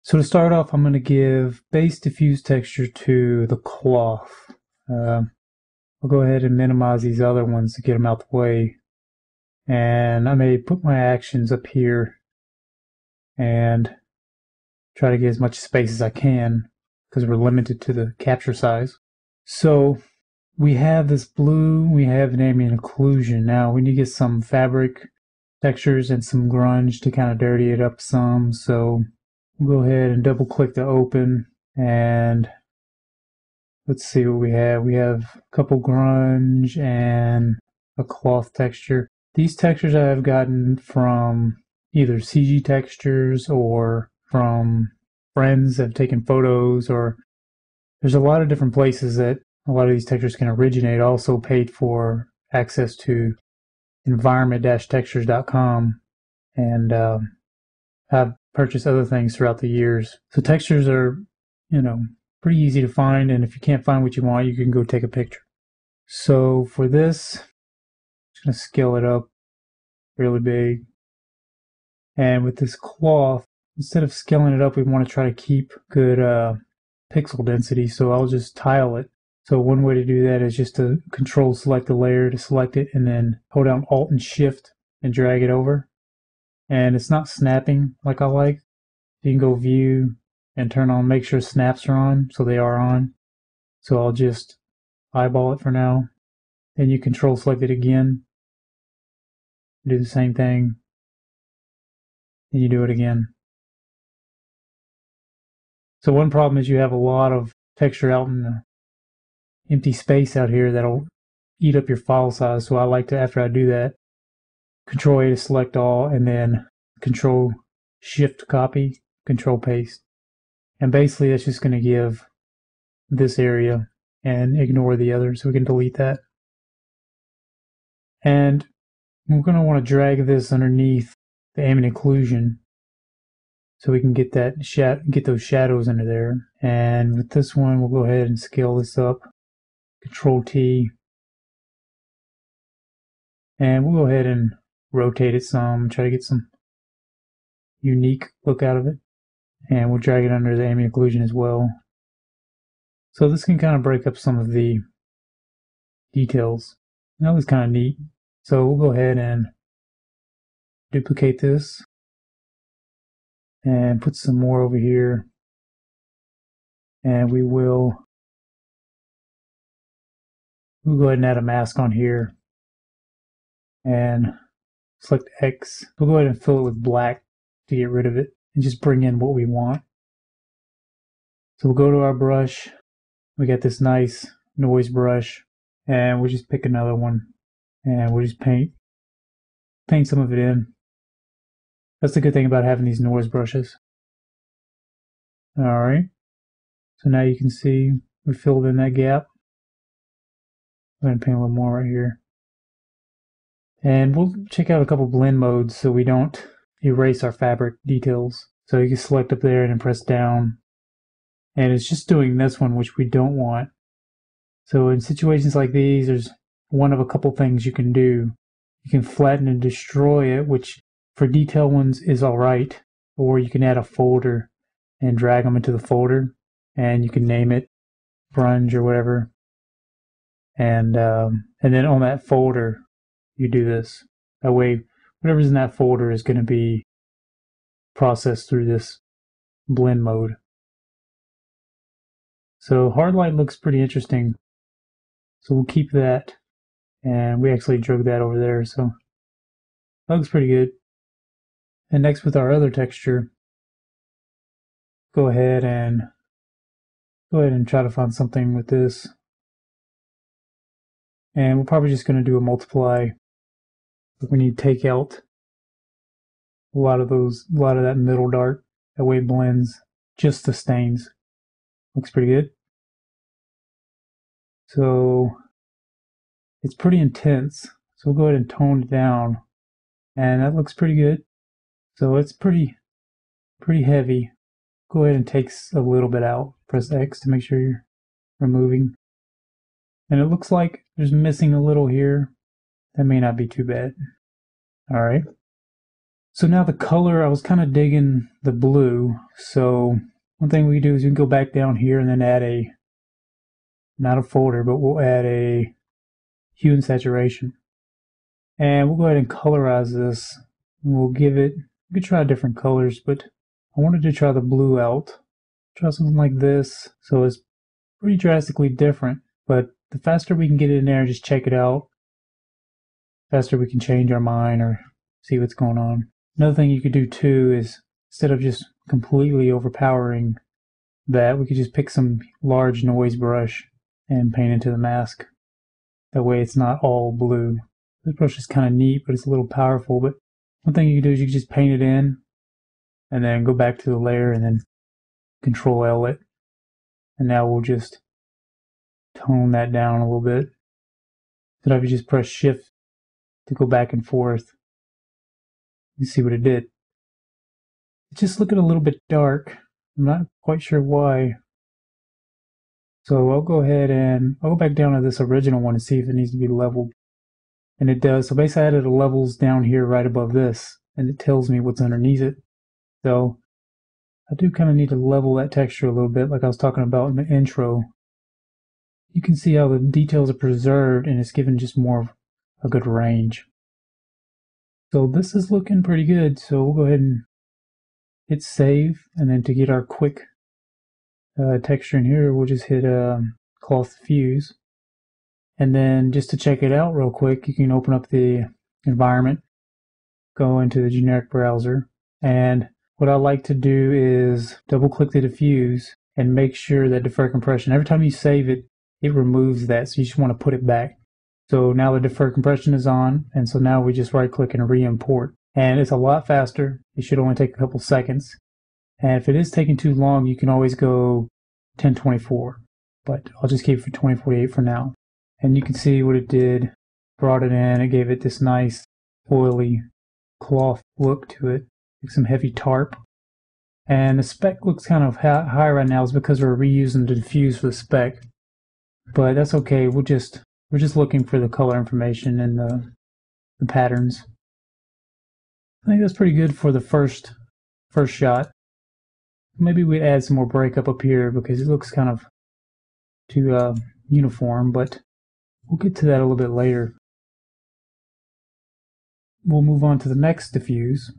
So to start off, I'm going to give base diffuse texture to the cloth. I'll go ahead and minimize these other ones to get them out the way. And I may put my actions up here and try to get as much space as I can because we're limited to the capture size. So we have this blue, we have an ambient occlusion. Now we need to get some fabric textures and some grunge to kind of dirty it up some. So we'll go ahead and double click to open, and let's see what we have. We have a couple grunge and a cloth texture. These textures I have gotten from either CG Textures or from friends that have taken photos, or there's a lot of different places that a lot of these textures can originate. Also paid for access to environment-textures.com, and I've purchased other things throughout the years. So textures are, pretty easy to find, and if you can't find what you want, you can go take a picture. So for this, I'm just going to scale it up really big. And with this cloth, instead of scaling it up, we want to try to keep good pixel density, so I'll just tile it. So one way to do that is just to control select the layer to select it, and then hold down Alt and Shift and drag it over. And it's not snapping like I like. You can go view and turn on, make sure snaps are on, so they are on. So I'll just eyeball it for now. Then you control select it again. Do the same thing. Then you do it again. So one problem is you have a lot of texture out in the empty space out here that'll eat up your file size. So I like to, after I do that, Control A to select all, and then Control Shift copy, Control paste. And basically that's just going to give this area and ignore the other, so we can delete that. And we're going to want to drag this underneath the ambient occlusion so we can get that get those shadows under there. And with this one, we'll go ahead and scale this up. Control T. And we'll go ahead and rotate it some, try to get some unique look out of it. And we'll drag it under the ambient occlusion as well. So this can kind of break up some of the details. That was kind of neat. So we'll go ahead and duplicate this and put some more over here. And we'll go ahead and add a mask on here and select X. We'll go ahead and fill it with black to get rid of it and just bring in what we want. So we'll go to our brush. We got this nice noise brush, and we'll just pick another one, and we'll just paint some of it in. That's the good thing about having these noise brushes. Alright, so now you can see we filled in that gap. I'm going to paint a little more right here. And we'll check out a couple blend modes so we don't erase our fabric details. So you can select up there and then press down. And it's just doing this one, which we don't want. So in situations like these, there's one of a couple things you can do. You can flatten and destroy it, which for detail ones is alright. Or you can add a folder and drag them into the folder. And you can name it grunge or whatever. And then on that folder, you do this. That way, whatever's in that folder is going to be processed through this blend mode. So hard light looks pretty interesting. So we'll keep that. And we actually drug that over there, so that looks pretty good. And next, with our other texture, go ahead and try to find something with this. And we're probably just going to do a multiply. We need to take out a lot of that middle dark. That way it blends just the stains. Looks pretty good. So it's pretty intense. So we'll go ahead and tone it down. And that looks pretty good. So it's pretty heavy. Go ahead and take a little bit out. Press X to make sure you're removing. And it looks like there's missing a little here. That may not be too bad. Alright. So now the color, I was kind of digging the blue. So one thing we do is we can go back down here and then add not a folder, but we'll add a hue and saturation. And we'll go ahead and colorize this. We'll give it, we could try different colors, but I wanted to try the blue out. Try something like this. So it's pretty drastically different, but the faster we can get it in there and just check it out, the faster we can change our mind or see what's going on. Another thing you could do too is, instead of just completely overpowering that, we could just pick some large noise brush and paint into the mask. That way it's not all blue. This brush is kind of neat, but it's a little powerful. But one thing you can do is you can just paint it in and then go back to the layer and then Control L it. And now we'll just tone that down a little bit. So if you just press Shift to go back and forth, you see what it did. It's just looking a little bit dark. I'm not quite sure why. So I'll go ahead and I'll go back down to this original one and see if it needs to be leveled. And it does. So basically I added the levels down here right above this, and it tells me what's underneath it. So I do kind of need to level that texture a little bit, like I was talking about in the intro. You can see how the details are preserved and it's given just more of a good range. So this is looking pretty good. So we'll go ahead and hit save, and then to get our quick texture in here, we'll just hit cloth diffuse. And then just to check it out real quick, you can open up the environment, go into the generic browser, and what I like to do is double click the diffuse and make sure that defer compression, every time you save it, it removes that, so you just want to put it back. So now the defer compression is on, and so now we just right click and re-import. And it's a lot faster. It should only take a couple seconds. And if it is taking too long, you can always go 1024, but I'll just keep it for 2048 for now. And you can see what it did. Brought it in, it gave it this nice oily cloth look to it, like some heavy tarp. And the spec looks kind of high right now, is because we're reusing the diffuse for the spec. But that's okay. We're just looking for the color information and the patterns. I think that's pretty good for the first shot. Maybe we'd add some more breakup up here because it looks kind of too uniform, but we'll get to that a little bit later. We'll move on to the next diffuse.